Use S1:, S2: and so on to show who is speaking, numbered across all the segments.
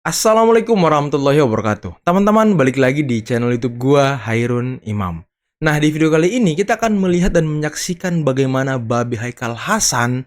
S1: Assalamualaikum warahmatullahi wabarakatuh. Teman-teman, balik lagi di channel YouTube gua, Hairun Imam. Nah, di video kali ini kita akan melihat dan menyaksikan bagaimana Babe Haikal Hasan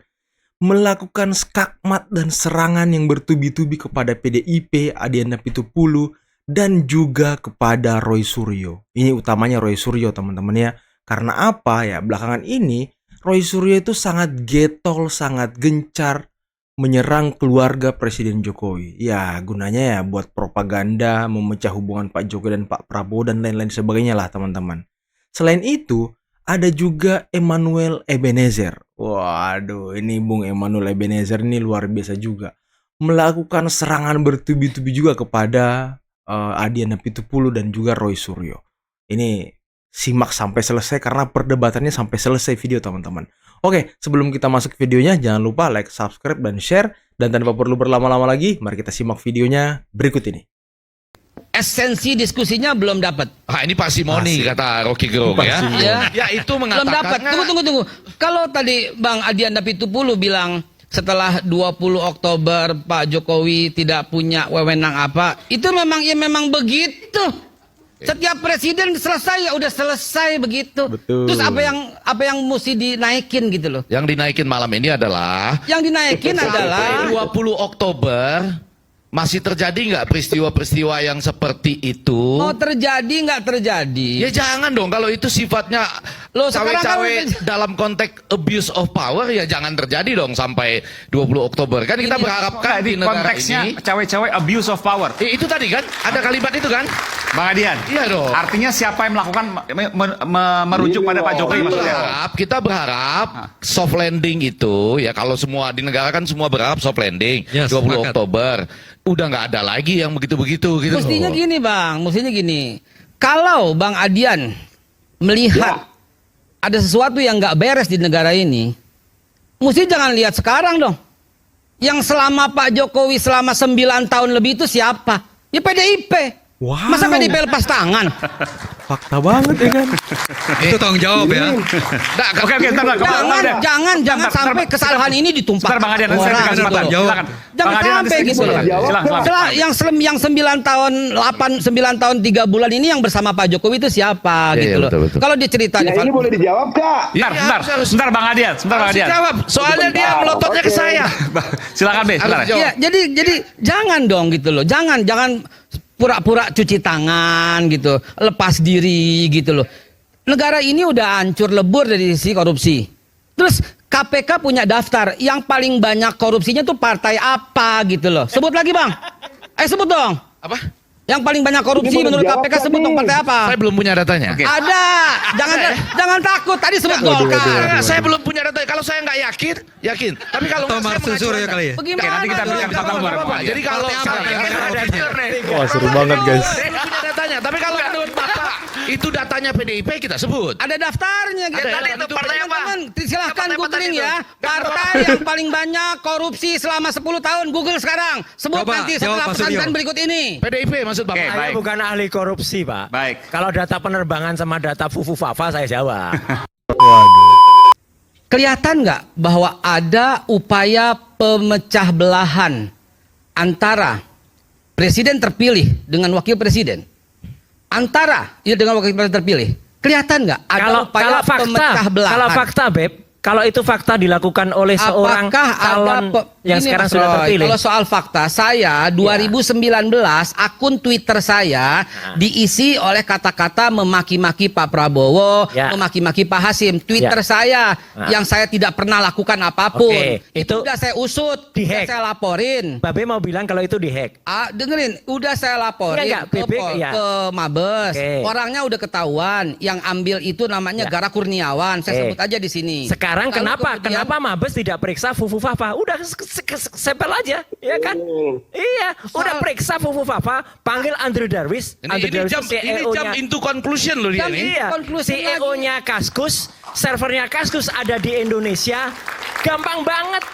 S1: melakukan skakmat dan serangan yang bertubi-tubi kepada PDIP, Adiana Pitupulu, dan juga kepada Roy Suryo. Ini utamanya Roy Suryo, teman-teman ya. Karena apa ya? Belakangan ini Roy Suryo itu sangat getol, sangat gencar menyerang keluarga Presiden Jokowi. Ya, gunanya ya buat propaganda, memecah hubungan Pak Jokowi dan Pak Prabowo dan lain-lain sebagainya lah, teman-teman. Selain itu, ada juga Emmanuel Ebenezer. Waduh, ini Bung Emmanuel Ebenezer ini luar biasa juga. Melakukan serangan bertubi-tubi juga kepada Adiana Pitupulu dan juga Roy Suryo. Ini simak sampai selesai karena perdebatannya sampai selesai video, teman-teman. Oke, sebelum kita masuk ke videonya, jangan lupa like, subscribe, dan share. Dan tanpa perlu berlama-lama lagi, mari kita simak videonya berikut ini.
S2: Esensi diskusinya belum dapat.
S3: Ah, ini Pak Simoni kata Rocky Gerung ya. Ya itu
S2: Belum dapat.
S3: mengatakan
S2: Tunggu. Kalau tadi Bang Adiana Pitupulu bilang setelah 20 Oktober Pak Jokowi tidak punya wewenang apa, itu memang begitu. Setiap presiden selesai ya udah selesai begitu.
S1: Betul.
S2: Terus apa yang mesti dinaikin gitu loh.
S3: yang dinaikin malam ini adalah
S2: Yang dinaikin adalah
S3: 20 Oktober masih terjadi nggak peristiwa-peristiwa yang seperti itu?
S2: mau terjadi nggak terjadi.
S3: Ya jangan dong, kalau itu sifatnya
S2: Loh, sekarang
S3: cawe-cawe
S2: kan-
S3: dalam konteks abuse of power ya jangan terjadi dong sampai 20 Oktober. Kan kita berharap kan di negara
S4: konteksnya
S3: ini.
S4: cawe-cawe abuse of power.
S3: Itu tadi kan ada kalimat itu kan?
S4: Bang Adian.
S3: Iya dong.
S4: Artinya siapa yang melakukan merujuk pada Pak Jokowi maksudnya?
S3: Kita berharap soft landing itu ya, kalau semua di negara kan semua berharap soft landing 20 Oktober. Udah nggak ada lagi yang begitu-begitu gitu.
S2: Mestinya
S3: loh.
S2: gini Bang, mestinya gini. Kalau Bang Adian melihat ada sesuatu yang nggak beres di negara ini, mesti jangan lihat sekarang dong. Yang selama Pak Jokowi selama 9 tahun lebih itu siapa? Ya PDIP.
S1: Wow.
S2: Masa PDIP lepas tangan?
S1: Fakta banget ya kan?
S5: Itu tanggung jawab ya.
S3: Nggak,
S4: Oke, bentar, Bang.
S2: Jangan
S4: Bentar,
S2: sampai kesalahan ini ditumpahkan.
S4: Bentar Bang Adian, nanti saya
S2: orang
S4: kasih
S2: gitu
S4: kesempatan.
S2: loh.
S4: Silakan.
S2: Jangan
S4: Bang Adian, nanti
S2: sampai
S4: sedikit,
S2: gitu loh.
S4: silakan.
S2: Yang 9 tahun 9 tahun 3 bulan ini yang bersama Pak Jokowi itu siapa
S3: Iya,
S2: gitu loh.
S3: betul.
S2: Kalau diceritakan
S6: Ya, ini boleh dijawab, Kak.
S4: Sebentar Bang Adian,
S3: Harus dijawab. Soalnya dia melototnya ke saya.
S4: Silakan Be, sebentar.
S3: Harus jawab.
S2: Iya, jadi jangan dong gitu loh. Jangan pura-pura cuci tangan gitu, lepas diri gitu loh. Negara ini udah hancur lebur dari sisi korupsi. Terus KPK punya daftar yang paling banyak korupsinya tuh partai apa gitu loh. Sebut lagi Bang. Sebut dong.
S3: Apa?
S2: Yang paling banyak korupsi
S6: Ini boleh
S2: menurut
S6: dijawab
S2: KPK
S6: nggak
S2: sebut dong
S6: nih?
S2: partai apa?
S3: Saya belum punya datanya.
S4: Oke.
S2: Ada. Jangan takut. Tadi sebut Golkar.
S3: Saya belum punya datanya. Kalau saya nggak yakin. Tapi kalau
S5: Atau
S3: nggak, saya
S5: Martin Suryo
S3: mengajukan.
S5: kali ya.
S2: Bagaimana?
S4: Oke, nanti kita berikan
S2: dong?
S4: kesempatan
S3: Nggak
S4: baru.
S3: apa-apa. Jadi kalau
S5: Partai apa
S3: saya
S5: yang
S1: Wah, seru banget guys.
S3: Saya belum punya datanya. Tapi kalau menurut Bapak itu datanya PDIP kita sebut.
S2: Ada daftarnya gitu.
S3: Tadi itu partai apa?
S2: Teman-teman, silahkan
S3: Partai apa
S2: googling
S3: tadi
S2: ya.
S3: itu?
S2: Partai yang paling banyak korupsi selama 10 tahun. Google sekarang. Sebut
S5: Coba,
S2: nanti
S5: jawab,
S2: setelah
S5: Pak Suryo.
S2: pesan berikut ini.
S3: PDIP maksud Bapak.
S4: Oke,
S7: Saya
S4: baik.
S7: bukan ahli korupsi, Pak.
S4: Baik.
S7: Kalau data penerbangan sama data Fufu Fafa saya jawab.
S2: Kelihatan nggak bahwa ada upaya pemecah belahan antara presiden terpilih dengan wakil presiden? Antara dengan wakil presiden terpilih. Kelihatan nggak ada upaya pemecah belahan?
S7: Kalau fakta, Beb, kalau itu fakta dilakukan oleh seorang calon yang
S2: Ini,
S7: sekarang
S2: Mas
S7: sudah
S2: Roy,
S7: terpilih.
S2: Kalau soal fakta, saya 2019 akun Twitter saya diisi oleh kata-kata memaki-maki Pak Prabowo,
S7: Ya.
S2: memaki-maki Pak Hasim. Twitter
S7: Ya.
S2: saya yang saya tidak pernah lakukan apapun.
S7: Oke,
S2: Itu
S7: itu
S2: udah saya usut, udah
S7: dihack.
S2: saya laporin.
S7: Babe mau bilang kalau itu dihack.
S2: Dengerin, udah saya laporin
S7: Enggak, BB, ya.
S2: ke Mabes.
S7: Oke.
S2: Orangnya udah ketahuan. Yang ambil itu namanya
S7: Ya.
S2: Gara Kurniawan. Saya
S7: Oke.
S2: sebut aja di sini.
S7: Sekarang
S2: Lalu
S7: kenapa
S2: kemudian-
S7: Mabes tidak periksa Fufu Fafa? Udah sepel aja, ya kan? Iya, udah periksa Fufu Fafa, panggil Andrew Darwis. Andrew
S3: Ini
S7: Darwis
S3: jam
S7: CEO-nya.
S3: into conclusion loh dia
S2: Jam
S3: nih.
S7: Iya,
S2: Conclusion
S7: CEO-nya Kaskus, servernya Kaskus ada di Indonesia. Gampang banget.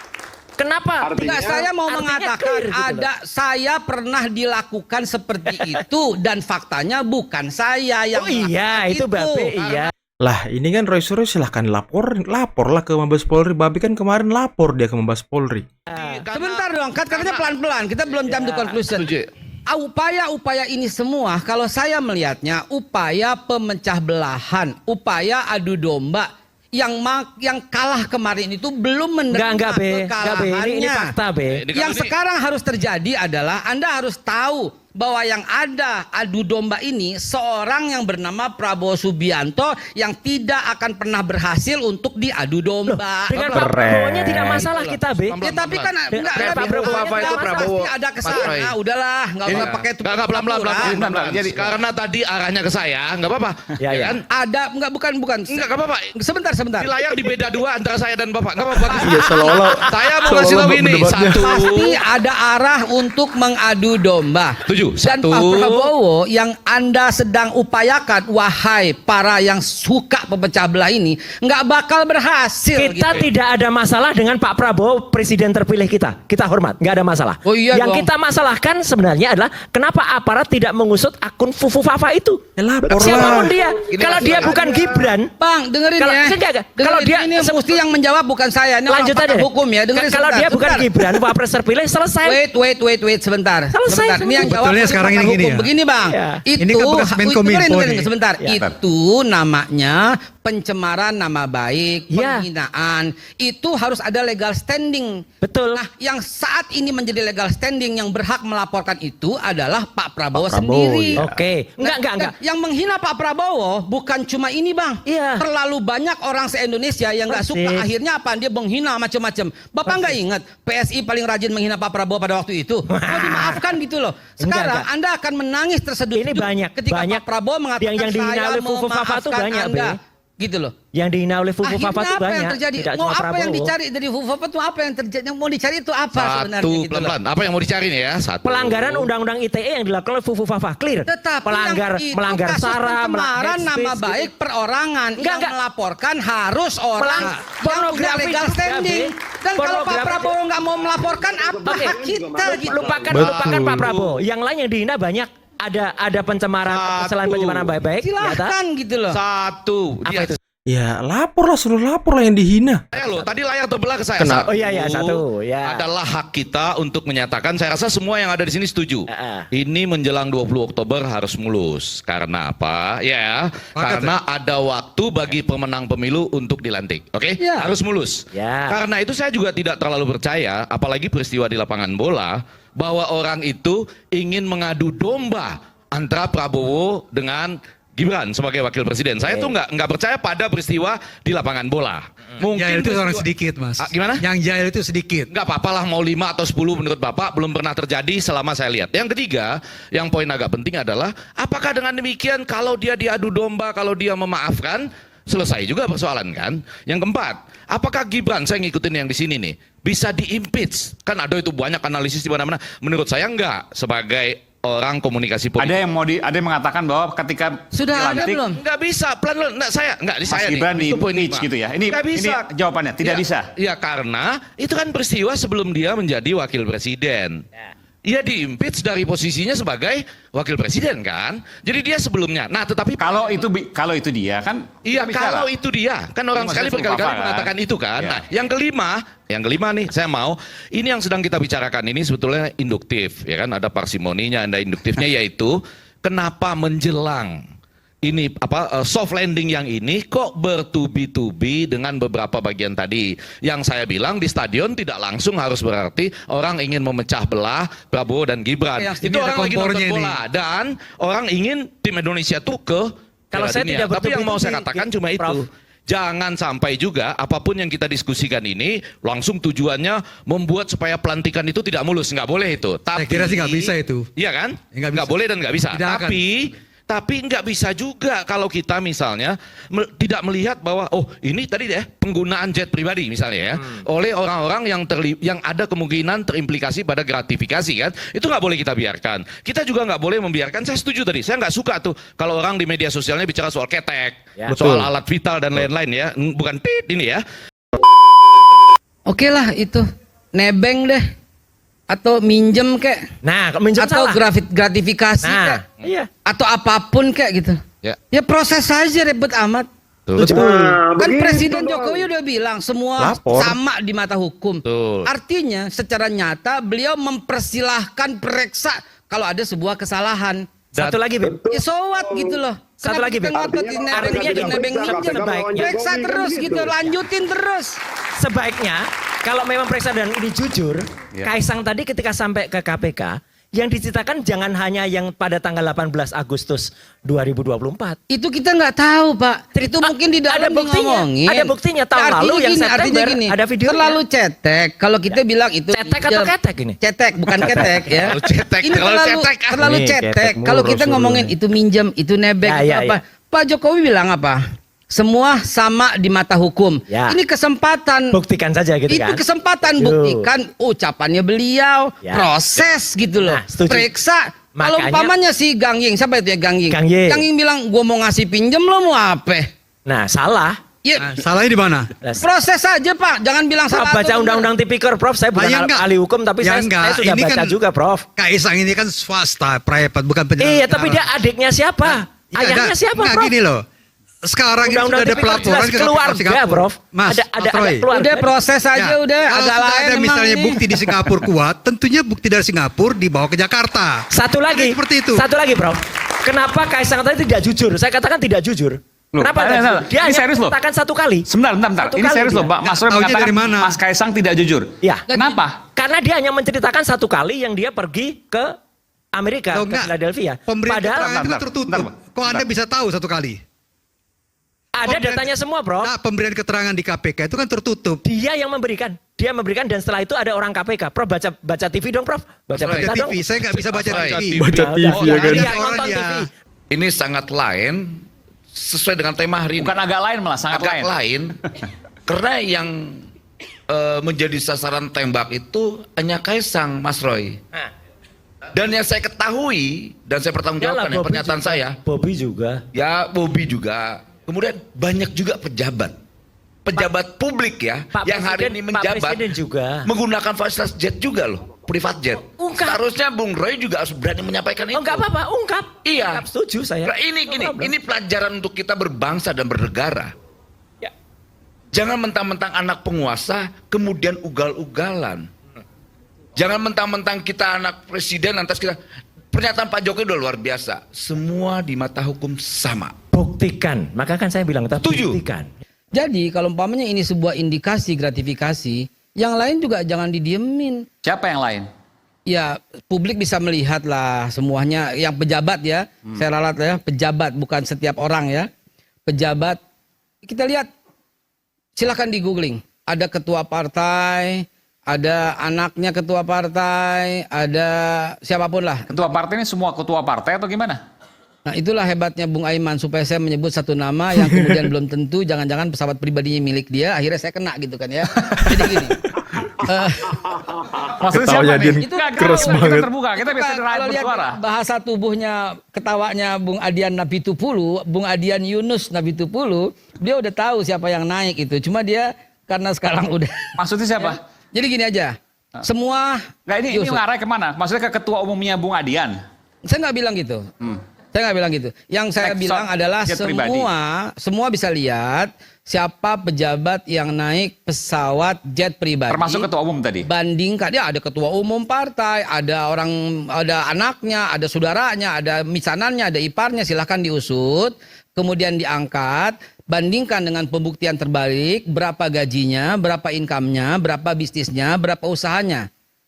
S7: Kenapa?
S2: Enggak, saya mau
S7: Artinya
S2: mengatakan
S7: clear gitu loh.
S2: ada saya pernah dilakukan seperti itu dan faktanya bukan saya yang
S7: Oh iya,
S2: melakukan
S7: itu Babe, iya.
S1: Lah ini kan Roy Suryo silahkan lapor lah ke Mabes Polri. Babi kan kemarin lapor dia ke Mabes Polri.
S2: Sebentar dong, katanya pelan-pelan. Kita belum jam to conclusion. Upaya-upaya ini semua, kalau saya melihatnya, upaya pemecah belahan, upaya adu domba. Yang kalah kemarin itu belum menerima
S7: Enggak, Be.
S2: kekalahannya.
S7: Ini fakta, Be.
S2: Yang sekarang harus terjadi adalah Anda harus tahu bahwa yang ada adu domba ini seorang yang bernama Prabowo Subianto yang tidak akan pernah berhasil untuk diadu domba.
S7: Dengan Pak Prabowo-nya tidak masalah kita, Be.
S2: Ya, tapi kan enggak
S7: Pak
S2: ada
S7: Prabowo
S2: Prabowo
S7: itu
S3: Prabowo.
S2: pasti ada kesalahan.
S3: Mas Roy.
S2: Nah, udahlah, enggak usah pakai itu.
S3: Enggak pelan-pelan.
S4: Jadi
S3: Karena tadi arahnya ke saya, enggak apa-apa.
S7: Ya, ya.
S3: Kan?
S2: Ada bukan.
S3: Enggak apa-apa.
S2: Sebentar.
S3: Di layar di beda dua antara saya dan Bapak. Enggak apa-apa.
S1: Ya seolah-olah
S3: Saya mau kasih tahu ini.
S1: berdebatnya.
S3: Satu.
S2: Pasti ada arah untuk mengadu domba.
S3: Setuju.
S2: Dan
S3: Satu.
S2: Pak Prabowo yang Anda sedang upayakan, wahai para yang suka pemecah belah ini, nggak bakal berhasil.
S7: Kita
S2: gitu.
S7: tidak ada masalah dengan Pak Prabowo presiden terpilih kita. Kita hormat, nggak ada masalah.
S2: Oh iya
S7: Yang
S2: dong.
S7: kita masalahkan sebenarnya adalah kenapa aparat tidak mengusut akun Fufu Fafa itu.
S1: Ya lapor
S7: Siapapun
S1: lah.
S7: dia. Kalau dia bukan Gibran,
S2: Bang, dengerin
S7: Kalau-
S2: ya.
S7: enggak.
S2: Dengerin.
S7: Kalau dia
S2: ini mesti yang menjawab bukan saya. Ini
S7: lanjut
S2: orang pakar
S7: aja.
S2: hukum ya. Dengerin
S7: Kalau
S2: sebentar,
S7: dia bukan
S2: sebentar.
S7: Gibran, Pak Pres terpilih selesai.
S2: Wait sebentar.
S7: Selesai.
S2: Sebentar. Ini yang jawab
S5: Sebetulnya
S2: pakar
S5: sekarang ini
S2: hukum.
S5: gini ya.
S2: Begini, Bang.
S7: Ya.
S5: Ini kan bekas Menkominfo
S2: dengerin
S5: nih.
S2: sebentar.
S7: Ya.
S2: Itu namanya pencemaran nama baik,
S7: Ya.
S2: penghinaan. Itu harus ada legal standing.
S7: Betul.
S2: Nah, yang saat ini menjadi legal standing yang berhak melaporkan itu adalah Pak Prabowo
S1: Pak Prabowo,
S2: sendiri.
S1: ya.
S7: Oke.
S2: Nah,
S7: Enggak.
S2: Yang menghina Pak Prabowo bukan cuma ini, Bang.
S7: Iya.
S2: Terlalu banyak orang se-Indonesia yang nggak suka.
S7: Persis.
S2: Akhirnya apa? Dia menghina macam-macam. Bapak nggak ingat PSI paling rajin menghina Pak Prabowo pada waktu itu? Mau dimaafkan gitu loh. Sekarang
S7: Enggak.
S2: Anda akan menangis terseduh
S7: Ini banyak,
S2: ketika
S7: banyak
S2: Pak Prabowo mengatakan
S7: yang dihina
S2: saya
S7: oleh Fufu Fafa tuh
S2: memaafkan
S7: banyak,
S2: Anda.
S7: Be.
S2: Gitu loh.
S7: Yang dihina oleh Fufu
S2: Akhirnya
S7: Fafa itu
S2: apa
S7: banyak.
S2: yang terjadi?
S7: Tidak
S2: Mau
S7: cuma
S2: apa yang
S7: Prabowo.
S2: dicari dari Fufu Fafa itu apa yang terjadi? Yang mau dicari itu apa sebenarnya?
S3: Satu
S2: gitu loh.
S3: pelan-pelan. Apa yang mau dicari nih ya? Satu.
S7: Pelanggaran undang-undang ITE yang dilakukan oleh Fufu Fafa clear.
S2: Tetapi
S7: melanggar
S2: kasus
S7: SARA,
S2: pencemaran
S7: hate
S2: nama
S7: speech,
S2: baik perorangan.
S7: Enggak.
S2: Yang melaporkan harus orang yang punya
S7: Pornografi
S2: legal
S7: juga,
S2: standing.
S7: Be.
S2: Dan kalau Pak
S7: Pornografi
S2: Prabowo nggak mau melaporkan apa
S7: Oke.
S2: hak kita gitu.
S7: Lupakan
S1: Betul.
S7: Pak Prabowo. Yang lain yang dihina banyak. Ada pencemaran, selain pencemaran baik-baik.
S2: Silahkan gitu loh.
S3: Satu.
S7: Apa itu?
S1: Ya lapor lah, suruh lapor lah yang dihina.
S3: Saya loh, tadi layar terbelah ke saya.
S1: Kenapa?
S7: Oh iya, satu, ya.
S3: Adalah hak kita untuk menyatakan, saya rasa semua yang ada di sini setuju. Ini menjelang 20 Oktober harus mulus. Karena apa? Ya, karena ada waktu bagi pemenang pemilu untuk dilantik. Oke?
S2: Ya.
S3: Harus mulus.
S7: Ya.
S3: Karena itu saya juga tidak terlalu percaya, apalagi peristiwa di lapangan bola, bahwa orang itu ingin mengadu domba antara Prabowo dengan Gibran sebagai wakil presiden. Saya tuh nggak percaya pada peristiwa di lapangan bola.
S5: Jahil itu orang
S3: peristiwa-
S5: sedikit, Mas.
S3: Gimana?
S5: Yang jahil itu sedikit.
S3: Nggak apa-apa lah mau 5 atau 10 menurut Bapak belum pernah terjadi selama saya lihat. Yang ketiga, yang poin agak penting adalah apakah dengan demikian kalau dia diadu domba, kalau dia memaafkan, selesai juga persoalan kan? Yang keempat, apakah Gibran, saya ngikutin yang di sini nih, bisa diimpeach? Kan ada itu banyak analisis di mana-mana. Menurut saya enggak, sebagai orang komunikasi politik.
S4: Ada yang mengatakan bahwa ketika
S2: Sudah ada
S4: dilantik,
S2: belum?
S3: Nggak bisa, pelan-pelan. Nggak,
S4: Mas
S3: saya
S4: Gibran
S3: nih. Itu poin
S4: di-impeach
S3: lima.
S4: gitu ya. Ini
S3: Nggak bisa.
S4: jawabannya tidak
S3: Ya,
S4: bisa.
S3: Ya karena itu kan peristiwa sebelum dia menjadi wakil presiden. Ia diimpeach dari posisinya sebagai wakil presiden kan. Jadi dia sebelumnya. Nah, tetapi
S4: Kalau itu dia kan
S3: iya,
S4: bisa
S3: kalau
S4: lah.
S3: itu dia, kan orang
S4: Itu
S3: sekali
S4: maksudnya
S3: berkali-kali
S4: Fufu Fafa,
S3: mengatakan
S4: kan?
S3: itu kan.
S4: Ya.
S3: Nah, yang kelima nih saya mau, ini yang sedang kita bicarakan ini sebetulnya induktif, ya kan, ada parsimoninya, ada induktifnya yaitu kenapa menjelang ini soft landing yang ini kok bertubi-tubi dengan beberapa bagian tadi yang saya bilang di stadion tidak langsung harus berarti orang ingin memecah belah Prabowo dan Gibran.
S2: Yang
S3: Itu
S5: ini ada
S3: orang lagi nonton
S5: kompornya ini.
S3: bola dan orang ingin tim Indonesia tuh ke
S7: Kalau
S3: Piala
S7: saya
S3: Dunia.
S7: tidak
S3: Tapi yang mau saya
S7: bertubi-tubi,
S3: katakan cuma
S7: Prof.
S3: itu. Jangan sampai juga apapun yang kita diskusikan ini langsung tujuannya membuat supaya pelantikan itu tidak mulus. Nggak boleh itu.
S5: Saya kira sih nggak bisa itu.
S3: Iya kan?
S5: Nggak
S3: Nggak
S5: bisa.
S3: boleh dan nggak bisa.
S5: Tidak akan.
S3: Tapi nggak bisa juga kalau kita misalnya tidak melihat bahwa oh ini tadi deh penggunaan jet pribadi misalnya ya oleh orang-orang yang ada kemungkinan terimplikasi pada gratifikasi kan, itu nggak boleh kita biarkan. Kita juga nggak boleh membiarkan. Saya setuju tadi, saya nggak suka tuh kalau orang di media sosialnya bicara soal ketek,
S7: Ya.
S3: soal
S1: Betul.
S3: alat vital dan lain-lain ya, bukan tit ini ya.
S2: Oke lah itu. Nebeng deh. Atau minjem kek.
S7: Nah, minjem
S2: Atau
S7: salah.
S2: gratifikasi kek.
S7: Nah, iya.
S2: Atau apapun kek gitu.
S3: Ya.
S2: Ya proses saja ribet amat.
S1: Betul.
S2: Kan Presiden Jokowi udah bilang semua
S1: Lapor.
S2: sama di mata hukum.
S3: Betul.
S2: Artinya secara nyata beliau mempersilahkan periksa kalau ada sebuah kesalahan.
S7: Satu lagi, Beb.
S2: Ya so what gitu loh.
S7: Satu
S2: Kenapa
S7: lagi,
S2: kita
S7: Beb.
S2: ngotot
S7: Artinya gini,
S2: nebeng minjem?
S7: sebaiknya-
S2: Periksa terus gitu, lanjutin terus.
S7: Sebaiknya kalau memang periksa dan ini jujur, Kaisang tadi ketika sampai ke KPK, yang diceritakan jangan hanya yang pada tanggal 18 Agustus 2024.
S2: Itu kita nggak tahu, Pak. Itu mungkin di dalam
S7: ada buktinya.
S2: ngomongin.
S7: Ada buktinya. Tahun
S2: Artinya
S7: lalu yang
S2: gini,
S7: September
S2: artinya gini,
S7: ada videonya.
S2: terlalu cetek. Kalau kita bilang itu
S7: Cetek atau ketek ini?
S2: Cetek, bukan ketek ya.
S3: Terlalu cetek,
S2: Ini
S3: terlalu cetek.
S2: terlalu
S7: Ini
S2: cetek.
S7: ketek
S2: Kalau
S7: murus
S2: kita
S7: dulu
S2: ngomongin
S7: nih.
S2: itu minjem, itu nebeng,
S7: Ya,
S2: itu
S7: ya,
S2: apa? Pak Jokowi bilang apa? Semua sama di mata hukum.
S7: Ya.
S2: Ini kesempatan.
S7: Buktikan saja gitu
S2: Itu
S7: kan.
S2: kesempatan
S7: Tuh.
S2: buktikan ucapannya beliau,
S7: Ya.
S2: proses gitu loh.
S7: Nah, setuju.
S2: Periksa. Kalau
S7: Makanya-
S2: umpamanya si Gang Ying, siapa itu ya Gang Ying?
S7: Gang Ying.
S2: Gang Ying bilang, gue mau ngasih pinjem lo mau apa?
S7: Nah, salah.
S2: Ya,
S5: Nah, salahnya di mana?
S2: proses saja Pak, jangan bilang
S7: Prof,
S2: salah.
S7: baca
S2: atau
S7: undang-undang tipikor, Prof. Saya bukan
S5: Ya, enggak.
S7: ahli hukum, tapi
S5: Ya,
S7: saya
S5: enggak.
S7: sudah
S5: Ini
S7: baca
S5: kan-
S7: juga, Prof.
S5: Kaisang ini kan swasta, private, bukan penyelenggara.
S7: Iya, tapi dia adiknya siapa?
S5: Ya,
S7: Ayahnya siapa,
S5: enggak,
S7: Prof?
S5: gini loh. Sekarang ini
S7: Undang-undang
S5: sudah ada
S7: tipikor
S5: pelaporan
S7: jelas
S5: ke
S7: keluarga,
S5: Singapura.
S7: Prof.
S5: Mas,
S7: Ada
S5: Troy.
S7: keluarga.
S2: Udah proses aja
S5: Ya,
S2: udah
S5: kalau
S2: agak
S5: sudah
S2: lain
S5: ada
S2: emang
S5: misalnya
S2: nih.
S5: bukti di Singapura kuat, tentunya bukti dari Singapura dibawa ke Jakarta.
S7: Satu lagi.
S5: Seperti itu.
S7: Satu lagi, Prof. Kenapa Kaisang tadi tidak jujur? Saya katakan tidak jujur.
S6: Loh,
S7: Kenapa?
S6: bentar,
S7: tidak
S6: bentar.
S7: jujur? Dia
S6: Ini
S7: hanya
S6: serius loh.
S7: mengatakan satu kali.
S6: Sebentar.
S7: Satu
S6: Ini
S7: kali
S6: serius loh,
S7: dia.
S6: Pak. Mas Roy
S5: Taunya
S6: mengatakan
S5: dari mana?
S6: Mas Kaisang tidak jujur.
S7: Ya.
S6: Kenapa?
S7: Karena dia hanya menceritakan satu kali yang dia pergi ke Amerika,
S5: Tahu
S7: ke
S5: enggak?
S7: Philadelphia.
S5: Pemberian
S7: Padahal
S5: keterangan itu kan
S6: Bentar,
S5: tertutup.
S6: bentar, Pak.
S5: Kok Anda bisa tahu satu kali?
S7: ada
S5: pemberian-
S7: datanya semua, Bro.
S5: Nah, pemberian keterangan di KPK itu kan tertutup.
S7: Dia yang memberikan. Dia memberikan dan setelah itu ada orang KPK. Prof, baca TV dong, Prof. Baca
S3: Baca
S7: berita
S5: Baca
S7: dong.
S5: TV, saya nggak bisa baca
S3: Baca
S5: TV.
S3: TV.
S1: Baca
S7: Ya
S1: TV
S7: udah.
S1: ya kan.
S7: Iya,
S5: Orang
S7: nonton
S5: ya.
S7: TV.
S3: Ini sangat lain sesuai dengan tema hari ini.
S6: Bukan agak lain malah, sangat
S3: Agak
S6: lain.
S3: lain. Karena yang menjadi sasaran tembak itu hanya Kaisang, Mas Roy.
S7: Nah,
S3: Dan yang saya ketahui dan saya pertanggungjawabkan
S7: iyalah,
S3: ya,
S7: Bobby
S3: pernyataan
S7: juga.
S3: saya.
S7: Bobby juga.
S3: Ya, Bobby juga. Kemudian banyak juga pejabat publik ya
S7: Pak
S3: yang hari
S7: Presiden-
S3: ini
S7: Pak
S3: menjabat
S7: Presiden juga.
S3: menggunakan fasilitas jet juga loh, privat jet.
S7: Ungkap.
S3: Seharusnya Bung Roy juga harus berani menyampaikan itu.
S7: Oh, enggak apa-apa, ungkap.
S3: Iya.
S7: Ungkap, setuju saya.
S3: Nah, ini
S7: No
S3: gini,
S7: problem.
S3: ini pelajaran untuk kita berbangsa dan bernegara.
S7: Ya.
S3: Jangan mentang-mentang anak penguasa kemudian ugal-ugalan. Jangan mentang-mentang kita anak presiden lantas kita. Pernyataan Pak Jokowi udah luar biasa. Semua di mata hukum sama.
S7: Buktikan. Maka kan saya bilang tadi
S3: Setuju.
S7: buktikan.
S2: Jadi kalau umpamanya ini sebuah indikasi gratifikasi, yang lain juga jangan didiemin.
S6: Siapa yang lain?
S2: Ya publik bisa melihat lah semuanya. Yang pejabat ya, saya ralat ya, pejabat bukan setiap orang ya. Pejabat, kita lihat, silakan di googling. Ada ketua partai, ada anaknya ketua partai, ada siapapun lah.
S6: Ketua partai ini semua ketua partai atau gimana?
S2: Nah itulah hebatnya Bung Aiman, supaya saya menyebut satu nama yang kemudian belum tentu, jangan-jangan pesawat pribadinya milik dia, akhirnya saya kena gitu kan ya. Jadi gini.
S6: Maksudnya
S1: Ketawanya
S6: siapa
S1: Din
S6: nih? Enggak,
S1: keras
S6: kita
S1: banget.
S6: terbuka, kita bisa
S2: Kalau
S6: rakyat
S2: lihat
S6: bersuara.
S2: bahasa tubuhnya, ketawanya Bung Adian Nabitupulu, Bung Adian Yunus Nabitupulu, dia udah tahu siapa yang naik itu. Cuma dia karena sekarang udah.
S6: Maksudnya siapa?
S2: Jadi gini aja. Semua.
S6: Nggak, ini
S2: Yusuf.
S6: mengarah kemana? Maksudnya ke ketua umumnya Bung Adian?
S2: Saya nggak bilang gitu. Saya nggak bilang gitu. Yang saya
S6: Naik
S2: bilang
S6: pesawat
S2: adalah
S6: jet pribadi.
S2: semua bisa lihat siapa pejabat yang naik pesawat jet pribadi.
S6: Termasuk ketua umum tadi?
S2: Bandingkan, ya ada ketua umum partai, ada anaknya, ada saudaranya, ada misanannya, ada iparnya, silahkan diusut, kemudian diangkat, bandingkan dengan pembuktian terbalik, berapa gajinya, berapa income-nya, berapa bisnisnya, berapa usahanya.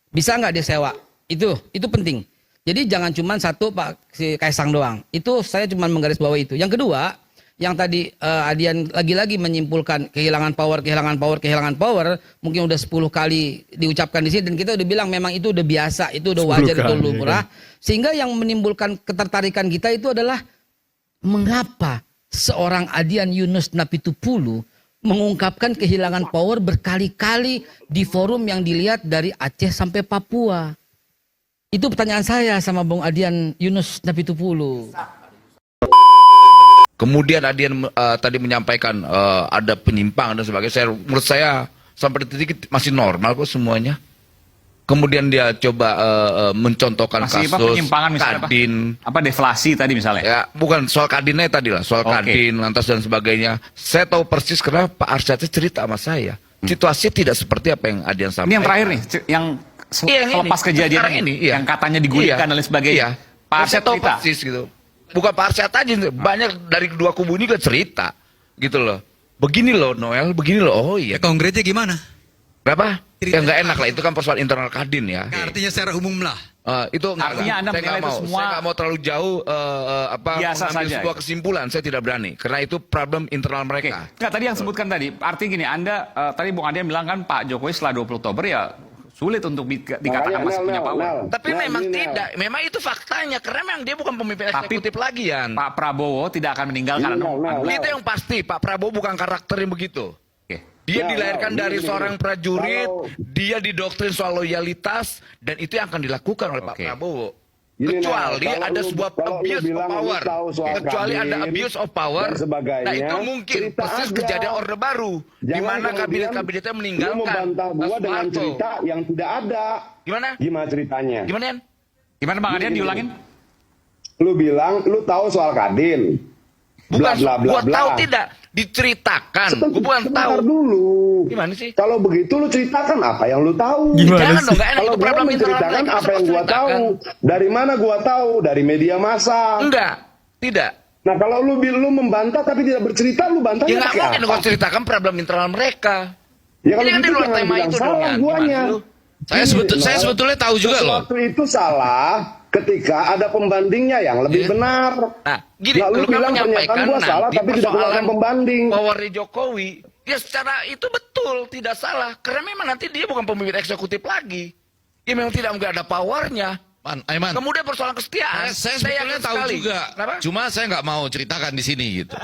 S2: Bisa nggak disewa? Itu penting. Jadi jangan cuma satu Pak si Kaisang doang. Itu saya cuma menggarisbawahi itu. Yang kedua, yang tadi Adian lagi-lagi menyimpulkan kehilangan power, mungkin udah 10 kali diucapkan di sini dan kita udah bilang memang itu udah biasa, itu udah
S1: 10
S2: wajar, itu
S1: kali,
S2: lumrah. Sehingga yang menimbulkan ketertarikan kita itu adalah mengapa seorang Adian Yunus Nabitupulu mengungkapkan kehilangan power berkali-kali di forum yang dilihat dari Aceh sampai Papua. Itu pertanyaan saya sama Bung Adian Yunus Nabitupulu.
S3: Kemudian Adian tadi menyampaikan ada penyimpangan dan sebagainya. Menurut saya sampai detik ini masih normal kok semuanya. kemudian dia coba mencontohkan
S6: Masih apa,
S3: kasus
S6: penyimpangan misalnya
S3: Kadin.
S6: apa deflasi tadi misalnya?
S3: Ya, bukan soal Kadinnya tadi lah, soal
S6: Oke.
S3: Kadin, lantas dan sebagainya. Saya tahu persis karena Pak Arsyad cerita sama saya. Situasinya tidak seperti apa yang Adian sampaikan.
S6: Ini yang terakhir nih, yang
S3: Iya, yang
S6: selepas
S3: ini.
S6: kejadian
S3: Sekarang
S6: ini,
S3: iya.
S6: yang katanya digulingkan
S3: Iya.
S6: dan lain sebagainya.
S3: Iya.
S6: Pak
S3: Saya
S6: Arsyad
S3: tahu
S6: cerita.
S3: persis gitu. Bukan Pak Arsyad aja, banyak dari kedua kubu ini juga cerita, gitu loh. Begini loh Noel, begini loh. Oh iya.
S5: Konkretnya gimana?
S3: Berapa?
S5: Cerita
S3: Ya nggak
S5: apa?
S3: enak lah, itu kan persoalan internal Kadin ya.
S5: Artinya secara umum lah.
S3: Itu
S6: Artinya Anda
S3: saya
S6: menilai itu semua
S3: saya nggak mau terlalu jauh
S6: biasa
S3: mengambil
S6: saja.
S3: sebuah kesimpulan. Saya tidak berani karena itu problem internal
S6: Oke,
S3: mereka.
S6: nggak tadi yang sebutkan tadi, artinya gini, Anda tadi Bung Adian bilang kan Pak Jokowi setelah 20 Oktober ya sulit untuk dikatakan masih punya power.
S3: Tapi memang tidak, memang itu faktanya karena memang dia bukan pemimpin
S6: Tapi
S3: eksekutif lagi Yan.
S6: Pak Prabowo tidak akan meninggalkan
S3: Itu yang pasti, Pak Prabowo bukan karakter yang begitu.
S6: Oke.
S3: Dia dilahirkan dari seorang prajurit, dia didoktrin soal loyalitas, dan itu yang akan dilakukan oleh Pak
S6: Oke.
S3: Prabowo.
S8: Gini,
S3: Kecuali
S8: Nel,
S3: ada
S8: kalau
S3: sebuah
S8: lu
S3: abuse of
S8: bilang lu
S3: power.
S8: tahu soal
S3: Kecuali ada
S8: Kadin
S3: abuse of power,
S8: dan sebagainya,
S3: nah itu mungkin
S8: cerita
S3: persis
S8: aja.
S3: kejadian Orde Baru. Di
S8: Jangan
S3: mana
S8: kemudian
S3: kabinet-kabinetnya
S8: lu
S3: meninggalkan.
S8: membantah gua
S3: Mas
S8: dengan
S3: Soeharto.
S8: cerita yang tidak ada.
S3: Gimana?
S8: Gimana ceritanya?
S3: Gimana Yan?
S6: Gimana Bang Adian diulangin?
S8: Lu bilang lu tahu soal Kadin.
S3: Bukan,
S8: Bla, bla, bla,
S3: gua
S8: bla.
S3: tahu tidak, diceritakan. Gua bukan
S8: Sebentar
S3: tahu.
S8: dulu.
S3: Gimana sih?
S8: Kalau begitu lu ceritakan apa yang lu tahu.
S1: Gimana
S3: Jangan
S1: sih?
S3: dong, nggak enak.
S8: Kalau
S3: Itu
S8: gua
S3: problem internal
S8: menceritakan
S3: mereka.
S8: apa yang
S3: Harus
S8: gua tahu.
S3: ceritakan.
S8: Dari mana gua tahu? Dari media massa.
S3: Enggak, tidak.
S8: Nah kalau lu membantah tapi tidak bercerita, lu bantahnya
S3: Ya nggak
S8: pakai
S3: mungkin
S8: apa?
S3: gua ceritakan problem internal mereka.
S8: Ya kalau
S3: Ini kan
S8: gitu
S3: di luar
S8: jangan
S3: tema
S8: bilang
S3: itu dong,
S8: salah
S3: Yan.
S8: guanya.
S3: Gimana lu?
S8: Ini,
S3: Saya
S8: Noel,
S3: sebetulnya tahu juga loh.
S8: sesuatu itu salah ketika ada pembandingnya yang lebih
S3: Iya.
S8: benar.
S3: Nah, gini,
S8: Lalu
S3: lu kan
S8: bilang
S3: menyampaikan
S8: pernyataan gua salah
S3: nanti
S8: tapi tidak keluarkan
S3: persoalan
S8: pembanding.
S3: powernya Jokowi. Ya secara itu betul, tidak salah. Karena memang nanti dia bukan pemimpin eksekutif lagi. Dia memang tidak mungkin ada powernya.
S9: Aiman,
S3: Kemudian persoalan kesetiaan.
S9: saya sebetulnya
S3: yakin
S9: tahu
S3: sekali.
S9: juga.
S3: Kenapa?
S9: Cuma saya nggak mau ceritakan di sini gitu.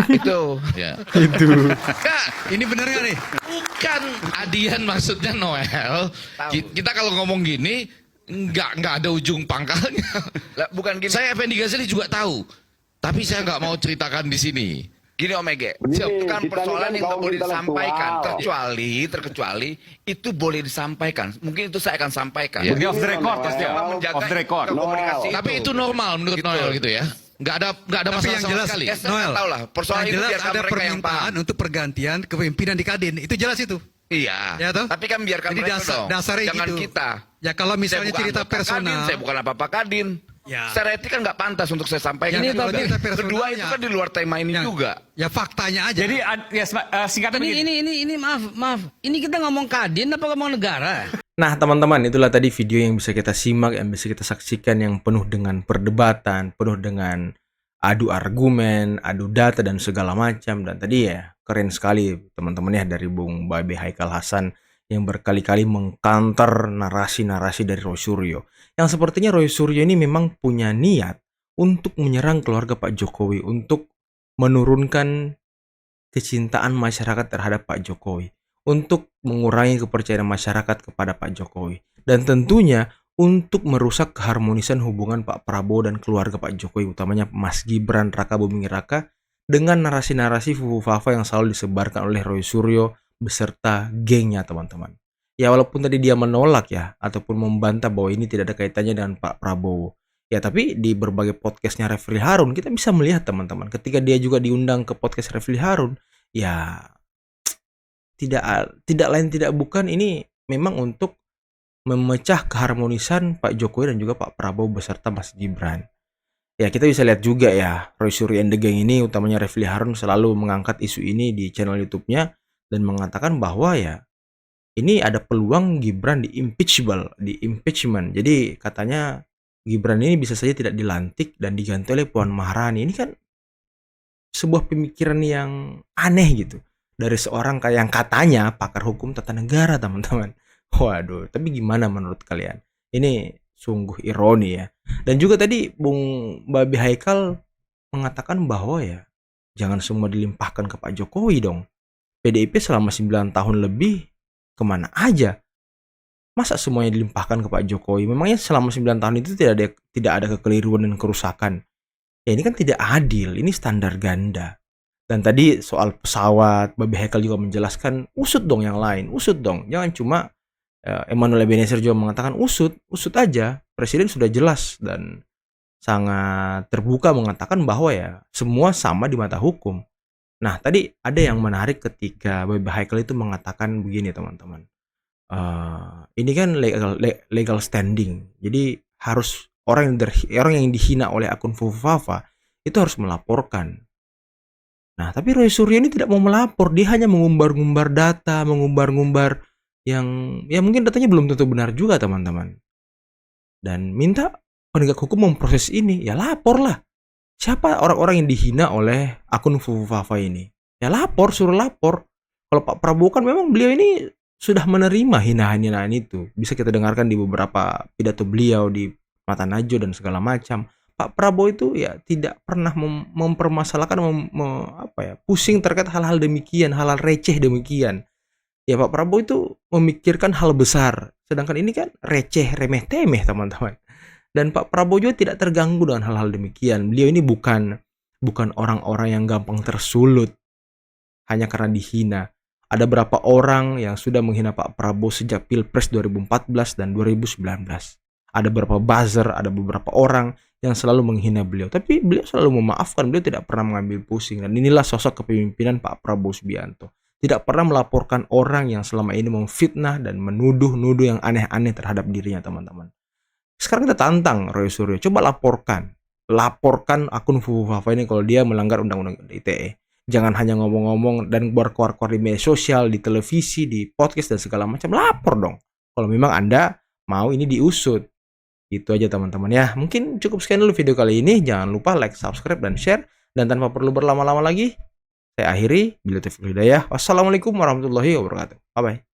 S3: Itu.
S9: Ya.
S1: Itu.
S9: Nggak,
S5: Ini benar nggak nih?
S9: bukan Adian maksudnya Noel.
S3: Tahu.
S9: Kita kalau ngomong gini nggak ada ujung pangkalnya.
S3: Lah, bukan gini.
S9: Saya Effendi Ghazali juga tahu. Tapi saya nggak mau ceritakan di sini.
S3: Gini Om Ege,
S8: Begini,
S3: bukan
S8: kita ini
S3: persoalan
S8: kan
S3: yang tak
S8: kaum
S3: boleh disampaikan,
S8: intelektual.
S3: terkecuali itu boleh disampaikan. Mungkin itu saya akan sampaikan.
S6: Ini off the
S8: Begini,
S6: record
S8: Noel.
S6: pasti ya.
S3: Menjaga
S6: Off the record.
S3: komunikasi
S9: Tapi itu normal menurut
S3: Gitu.
S9: Noel gitu ya. Nggak ada
S5: Tapi
S9: masalah
S5: yang
S9: sama
S5: jelas,
S9: sekali.
S3: Ya, saya
S5: Noel,
S3: tahu lah. Persoalan
S5: yang
S3: itu
S5: jelas
S3: biarkan
S5: ada
S3: mereka yang
S5: permintaan
S3: paham.
S5: untuk pergantian kepemimpinan di Kadin. Itu jelas itu.
S3: Iya.
S5: Ya, toh?
S3: Tapi kan biarkan
S5: Jadi
S3: mereka
S5: dasar-
S3: dong.
S5: dasarnya
S3: Jangan
S5: gitu.
S3: kita.
S5: Ya kalau misalnya
S3: Saya bukan
S5: cerita
S3: anggota Kadin,
S5: personal.
S3: saya bukan apa-apa Kadin.
S5: Ya.
S3: Secara etik kan nggak pantas untuk saya sampaikan.
S5: Ya, kalau cerita
S3: Kedua
S5: personalnya.
S3: itu kan di luar tema ini
S5: Ya,
S3: juga.
S5: Ya faktanya aja.
S6: Jadi ya, singkatnya begini.
S2: Ini maaf. Ini kita ngomong Kadin apa ngomong negara?
S1: Nah teman-teman, itulah tadi video yang bisa kita simak, yang bisa kita saksikan, yang penuh dengan perdebatan, penuh dengan adu argumen, adu data dan segala macam. Dan tadi ya keren sekali teman-teman ya dari Bung Babe Haikal Hasan yang berkali-kali mengcounter narasi-narasi dari Roy Suryo. Yang sepertinya Roy Suryo ini memang punya niat untuk menyerang keluarga Pak Jokowi, untuk menurunkan kecintaan masyarakat terhadap Pak Jokowi, untuk mengurangi kepercayaan masyarakat kepada Pak Jokowi, dan tentunya untuk merusak keharmonisan hubungan Pak Prabowo dan keluarga Pak Jokowi, utamanya Mas Gibran Raka Buming Raka, dengan narasi-narasi fufu-fafa yang selalu disebarkan oleh Roy Suryo beserta gengnya teman-teman. Ya walaupun tadi dia menolak ya, ataupun membantah bahwa ini tidak ada kaitannya dengan Pak Prabowo. Ya tapi di berbagai podcastnya Refli Harun kita bisa melihat teman-teman, ketika dia juga diundang ke podcast Refli Harun, ya tidak lain tidak bukan ini memang untuk memecah keharmonisan Pak Jokowi dan juga Pak Prabowo beserta Mas Gibran. Ya kita bisa lihat juga ya Roy Suryo and the Gang ini, utamanya Refli Harun, selalu mengangkat isu ini di channel YouTube-nya dan mengatakan bahwa ya ini ada peluang Gibran di impeachment. Jadi katanya Gibran ini bisa saja tidak dilantik dan diganti oleh Puan Maharani. Ini kan sebuah pemikiran yang aneh gitu dari seorang yang katanya pakar hukum tata negara teman-teman. Waduh, tapi gimana menurut kalian? Ini sungguh ironi ya. Dan juga tadi Bung Babi Haikal mengatakan bahwa ya jangan semua dilimpahkan ke Pak Jokowi dong. PDIP selama 9 tahun lebih kemana aja? Masa semuanya dilimpahkan ke Pak Jokowi? Memangnya selama 9 tahun itu tidak ada kekeliruan dan kerusakan? Ya ini kan tidak adil, ini standar ganda. Dan tadi soal pesawat, Babi Haikal juga menjelaskan, usut dong yang lain, usut dong. Jangan cuma Emmanuel Ebenezer juga mengatakan usut aja. Presiden sudah jelas dan sangat terbuka mengatakan bahwa ya semua sama di mata hukum. Nah, tadi ada yang menarik ketika Baby Haikal itu mengatakan begini, teman-teman. Ini kan legal standing. Jadi harus orang yang dihina oleh akun Fufufafa itu harus melaporkan. Nah, tapi Roy Suryo ini tidak mau melapor. Dia hanya mengumbar-ngumbar data, mengumbar-ngumbar yang ya mungkin datanya belum tentu benar juga, teman-teman. Dan minta penegak hukum memproses ini. Ya laporlah. Siapa orang-orang yang dihina oleh akun Fufufafa ini? Ya lapor, suruh lapor. Kalau Pak Prabowo kan memang beliau ini sudah menerima hinaan-hinaan itu. Bisa kita dengarkan di beberapa pidato beliau di Mata Najwa dan segala macam. Pak Prabowo itu ya tidak pernah mempermasalahkan pusing terkait hal-hal demikian, hal-hal receh demikian. Ya Pak Prabowo itu memikirkan hal besar. Sedangkan ini kan receh, remeh-temeh, teman-teman. Dan Pak Prabowo juga tidak terganggu dengan hal-hal demikian. Beliau ini bukan orang-orang yang gampang tersulut hanya karena dihina. Ada berapa orang yang sudah menghina Pak Prabowo sejak Pilpres 2014 dan 2019. Ada beberapa buzzer, ada beberapa orang yang selalu menghina beliau. Tapi beliau selalu memaafkan, beliau tidak pernah mengambil pusing. Dan inilah sosok kepemimpinan Pak Prabowo Subianto. Tidak pernah melaporkan orang yang selama ini memfitnah dan menuduh-nuduh yang aneh-aneh terhadap dirinya, teman-teman. Sekarang kita tantang Roy Suryo, coba laporkan akun Fufufafa ini kalau dia melanggar undang-undang ITE. Jangan hanya ngomong-ngomong dan keluar-keluar di media sosial, di televisi, di podcast dan segala macam. Lapor dong. Kalau memang Anda mau ini diusut. Itu aja, teman-teman ya. Mungkin cukup sekian dulu video kali ini. Jangan lupa like, subscribe, dan share. Dan tanpa perlu berlama-lama lagi, saya akhiri. Bila taufiq wal hidayah. Wassalamualaikum warahmatullahi wabarakatuh. Bye-bye.